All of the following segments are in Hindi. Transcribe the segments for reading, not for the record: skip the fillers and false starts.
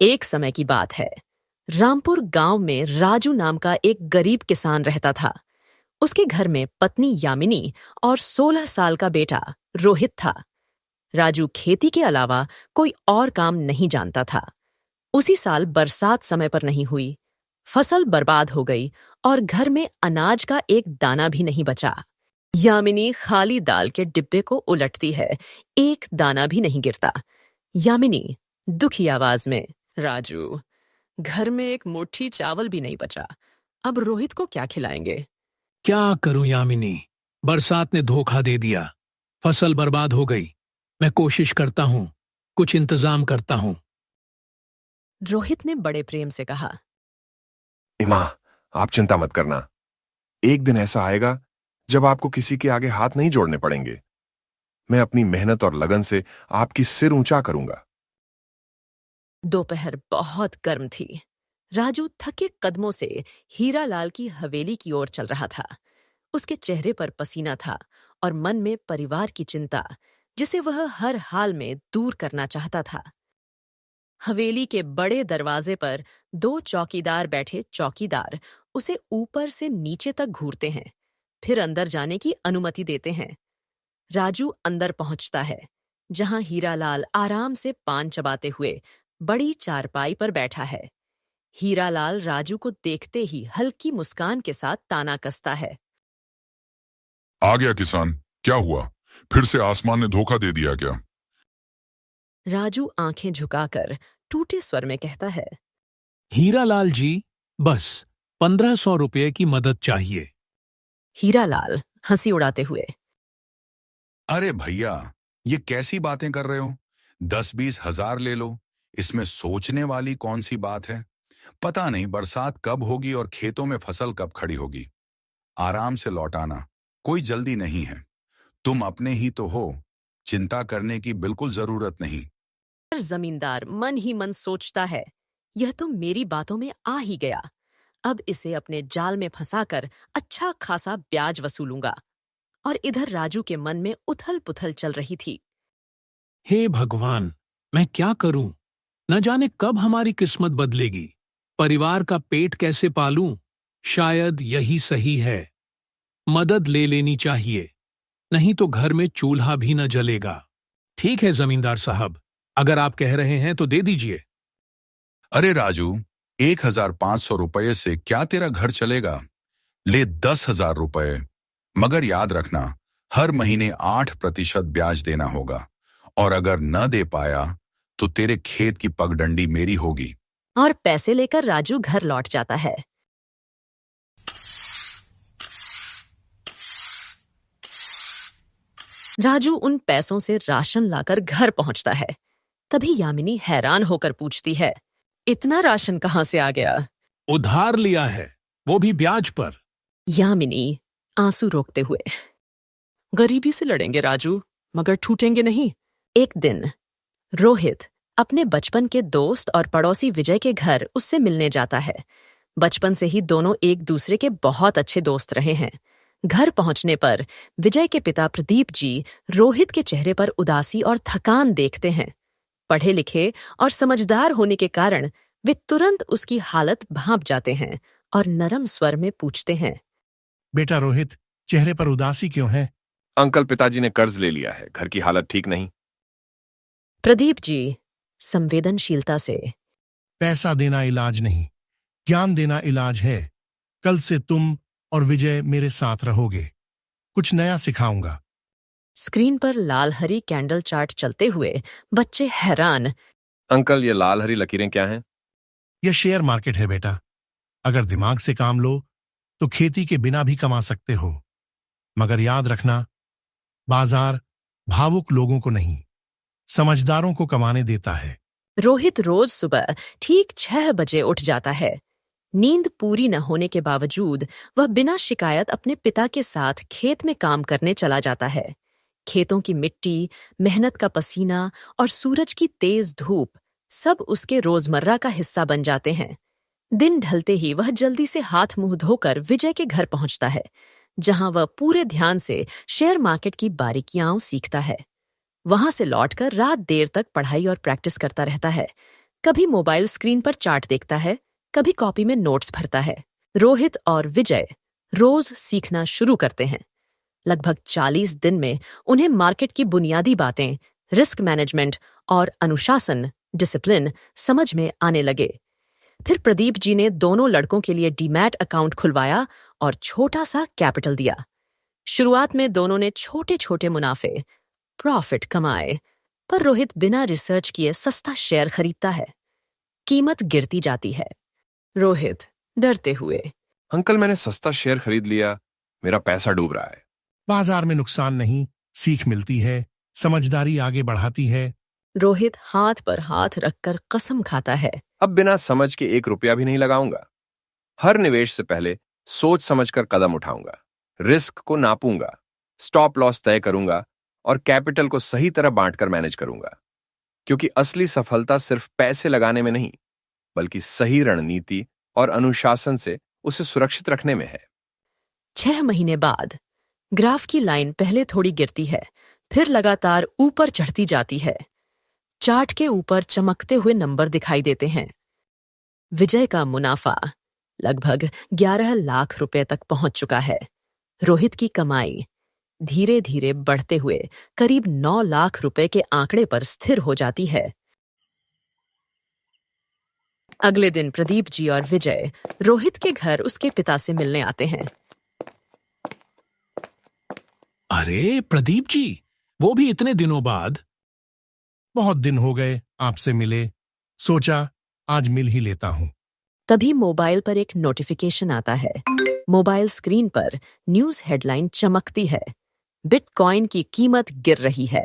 एक समय की बात है। रामपुर गांव में राजू नाम का एक गरीब किसान रहता था। उसके घर में पत्नी यामिनी और 16 साल का बेटा रोहित था। राजू खेती के अलावा कोई और काम नहीं जानता था। उसी साल बरसात समय पर नहीं हुई। फसल बर्बाद हो गई और घर में अनाज का एक दाना भी नहीं बचा। यामिनी खाली दाल के डिब्बे को उलटती है, एक दाना भी नहीं गिरता। यामिनी दुखी आवाज में, राजू, घर में एक मुट्ठी चावल भी नहीं बचा। अब रोहित को क्या खिलाएंगे? क्या करूं यामिनी, बरसात ने धोखा दे दिया। फसल बर्बाद हो गई। मैं कोशिश करता हूं, कुछ इंतजाम करता हूं। रोहित ने बड़े प्रेम से कहा। मां, आप चिंता मत करना। एक दिन ऐसा आएगा जब आपको किसी के आगे हाथ नहीं जोड़ने पड़ेंगे। मैं अपनी मेहनत और लगन से आपकी सिर ऊंचा करूंगा। दोपहर बहुत गर्म थी। राजू थके कदमों से हीरालाल की हवेली की ओर चल रहा था। उसके चेहरे पर पसीना था और मन में परिवार की चिंता, जिसे वह हर हाल में दूर करना चाहता था। हवेली के बड़े दरवाजे पर 2 चौकीदार बैठे चौकीदार उसे ऊपर से नीचे तक घूरते हैं, फिर अंदर जाने की अनुमति देते हैं। राजू अंदर पहुंचता है, जहां हीरालाल आराम से पान चबाते हुए बड़ी चारपाई पर बैठा है। हीरालाल राजू को देखते ही हल्की मुस्कान के साथ ताना कसता है। आ गया किसान, क्या हुआ? फिर से आसमान ने धोखा दे दिया क्या? राजू आंखें झुकाकर टूटे स्वर में कहता है। हीरालाल जी, बस 1500 रुपये की मदद चाहिए। हीरालाल हंसी उड़ाते हुए, अरे भैया, ये कैसी बातें कर रहे हो? 10-20 हजार ले लो। इसमें सोचने वाली कौन सी बात है? पता नहीं बरसात कब होगी और खेतों में फसल कब खड़ी होगी। आराम से लौटाना, कोई जल्दी नहीं है। तुम अपने ही तो हो, चिंता करने की बिल्कुल जरूरत नहीं। पर जमींदार मन ही मन सोचता है, यह तो मेरी बातों में आ ही गया। अब इसे अपने जाल में फंसाकर अच्छा खासा ब्याज वसूलूंगा। और इधर राजू के मन में उथल पुथल चल रही थी। हे भगवान, मैं क्या करूं? न जाने कब हमारी किस्मत बदलेगी। परिवार का पेट कैसे पालूं? शायद यही सही है। मदद ले लेनी चाहिए, नहीं तो घर में चूल्हा भी न जलेगा। ठीक है जमींदार साहब, अगर आप कह रहे हैं तो दे दीजिए। अरे राजू, 1500 रुपये से क्या तेरा घर चलेगा? ले 10,000 रुपये। मगर याद रखना, हर महीने 8% ब्याज देना होगा। और अगर न दे पाया तो तेरे खेत की पगडंडी मेरी होगी। और पैसे लेकर राजू घर लौट जाता है। राजू उन पैसों से राशन लाकर घर पहुंचता है। तभी यामिनी हैरान होकर पूछती है, इतना राशन कहां से आ गया? उधार लिया है, वो भी ब्याज पर। यामिनी आंसू रोकते हुए, गरीबी से लड़ेंगे राजू, मगर छूटेंगे नहीं। एक दिन रोहित अपने बचपन के दोस्त और पड़ोसी विजय के घर उससे मिलने जाता है। बचपन से ही दोनों एक दूसरे के बहुत अच्छे दोस्त रहे हैं। घर पहुंचने पर विजय के पिता प्रदीप जी रोहित के चेहरे पर उदासी और थकान देखते हैं। पढ़े लिखे और समझदार होने के कारण वे तुरंत उसकी हालत भांप जाते हैं और नरम स्वर में पूछते हैं, बेटा रोहित, चेहरे पर उदासी क्यों है? अंकल, पिताजी ने कर्ज ले लिया है, घर की हालत ठीक नहीं। प्रदीप जी संवेदनशीलता से, पैसा देना इलाज नहीं, ज्ञान देना इलाज है। कल से तुम और विजय मेरे साथ रहोगे, कुछ नया सिखाऊंगा। स्क्रीन पर लाल हरी कैंडल चार्ट चलते हुए बच्चे हैरान, अंकल, ये लाल हरी लकीरें क्या हैं? यह शेयर मार्केट है बेटा। अगर दिमाग से काम लो तो खेती के बिना भी कमा सकते हो। मगर याद रखना, बाजार भावुक लोगों को नहीं, समझदारों को कमाने देता है। रोहित रोज सुबह ठीक 6 बजे उठ जाता है। नींद पूरी न होने के बावजूद वह बिना शिकायत अपने पिता के साथ खेत में काम करने चला जाता है। खेतों की मिट्टी, मेहनत का पसीना और सूरज की तेज धूप सब उसके रोजमर्रा का हिस्सा बन जाते हैं। दिन ढलते ही वह जल्दी से हाथ मुंह धोकर विजय के घर पहुंचता है, जहां वह पूरे ध्यान से शेयर मार्केट की बारीकियां सीखता है। वहां से लौटकर रात देर तक पढ़ाई और प्रैक्टिस करता रहता है। कभी मोबाइल स्क्रीन पर चार्ट देखता है, कभी कॉपी में नोट्स भरता है। रोहित और विजय रोज सीखना शुरू करते हैं। लगभग 40 दिन में उन्हें मार्केट की बुनियादी बातें, रिस्क मैनेजमेंट और अनुशासन, डिसिप्लिन समझ में आने लगे। फिर प्रदीप जी ने दोनों लड़कों के लिए डीमैट अकाउंट खुलवाया और छोटा सा कैपिटल दिया। शुरुआत में दोनों ने छोटे छोटे मुनाफे, प्रॉफिट कमाए, पर रोहित बिना रिसर्च किए सस्ता शेयर खरीदता है। कीमत गिरती जाती है। रोहित डरते हुए, अंकल, मैंने सस्ता शेयर खरीद लिया, मेरा पैसा डूब रहा है। बाजार में नुकसान नहीं, सीख मिलती है, समझदारी आगे बढ़ाती है। रोहित हाथ पर हाथ रखकर कसम खाता है। अब बिना समझ के 1 रुपया भी नहीं लगाऊंगा। हर निवेश से पहले सोच समझकर कदम उठाऊंगा, रिस्क को नापूंगा, स्टॉप लॉस तय करूंगा और कैपिटल को सही तरह बांटकर मैनेज करूंगा। क्योंकि असली सफलता सिर्फ पैसे लगाने में नहीं, बल्कि सही रणनीति और अनुशासन से उसे सुरक्षित रखने में है। 6 महीने बाद ग्राफ की लाइन पहले थोड़ी गिरती है, फिर लगातार ऊपर चढ़ती जाती है। चार्ट के ऊपर चमकते हुए नंबर दिखाई देते हैं। विजय का मुनाफा लगभग 11 लाख रुपए तक पहुंच चुका है। रोहित की कमाई धीरे धीरे बढ़ते हुए करीब 9 लाख रुपए के आंकड़े पर स्थिर हो जाती है। अगले दिन प्रदीप जी और विजय रोहित के घर उसके पिता से मिलने आते हैं। अरे प्रदीप जी, वो भी इतने दिनों बाद। बहुत दिन हो गए आपसे मिले, सोचा आज मिल ही लेता हूं। तभी मोबाइल पर एक नोटिफिकेशन आता है। मोबाइल स्क्रीन पर न्यूज हेडलाइन चमकती है। बिटकॉइन की कीमत गिर रही है।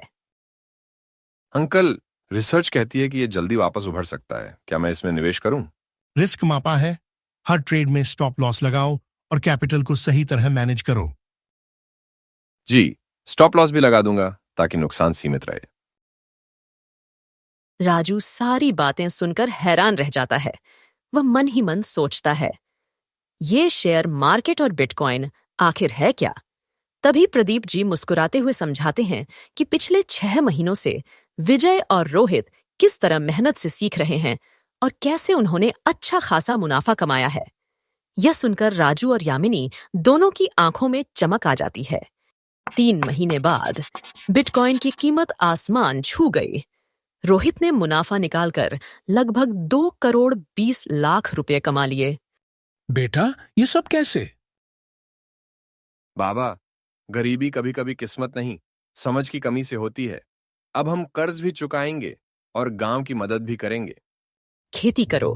अंकल, रिसर्च कहती है कि यह जल्दी वापस उभर सकता है। क्या मैं इसमें निवेश करूं? रिस्क मापा है, हर ट्रेड में स्टॉप लॉस लगाओ और कैपिटल को सही तरह मैनेज करो। जी, स्टॉप लॉस भी लगा दूंगा ताकि नुकसान सीमित रहे। राजू सारी बातें सुनकर हैरान रह जाता है। वह मन ही मन सोचता है, ये शेयर मार्केट और बिटकॉइन आखिर है क्या? तभी प्रदीप जी मुस्कुराते हुए समझाते हैं कि पिछले 6 महीनों से विजय और रोहित किस तरह मेहनत से सीख रहे हैं और कैसे उन्होंने अच्छा खासा मुनाफा कमाया है। यह सुनकर राजू और यामिनी दोनों की आंखों में चमक आ जाती है। 3 महीने बाद बिटकॉइन की कीमत आसमान छू गई। रोहित ने मुनाफा निकालकर लगभग 2 करोड़ 20 लाख रुपए कमा लिए। बेटा, ये सब कैसे? बाबा, गरीबी कभी कभी किस्मत नहीं, समझ की कमी से होती है। अब हम कर्ज भी चुकाएंगे और गांव की मदद भी करेंगे। खेती करो,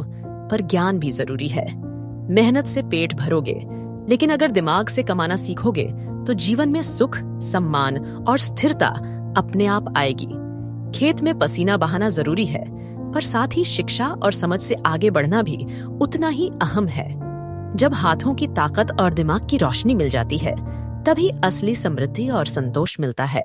पर ज्ञान भी जरूरी है। मेहनत से पेट भरोगे, लेकिन अगर दिमाग से कमाना सीखोगे तो जीवन में सुख, सम्मान और स्थिरता अपने आप आएगी। खेत में पसीना बहाना जरूरी है, पर साथ ही शिक्षा और समझ से आगे बढ़ना भी उतना ही अहम है। जब हाथों की ताकत और दिमाग की रोशनी मिल जाती है, तभी असली समृद्धि और संतोष मिलता है।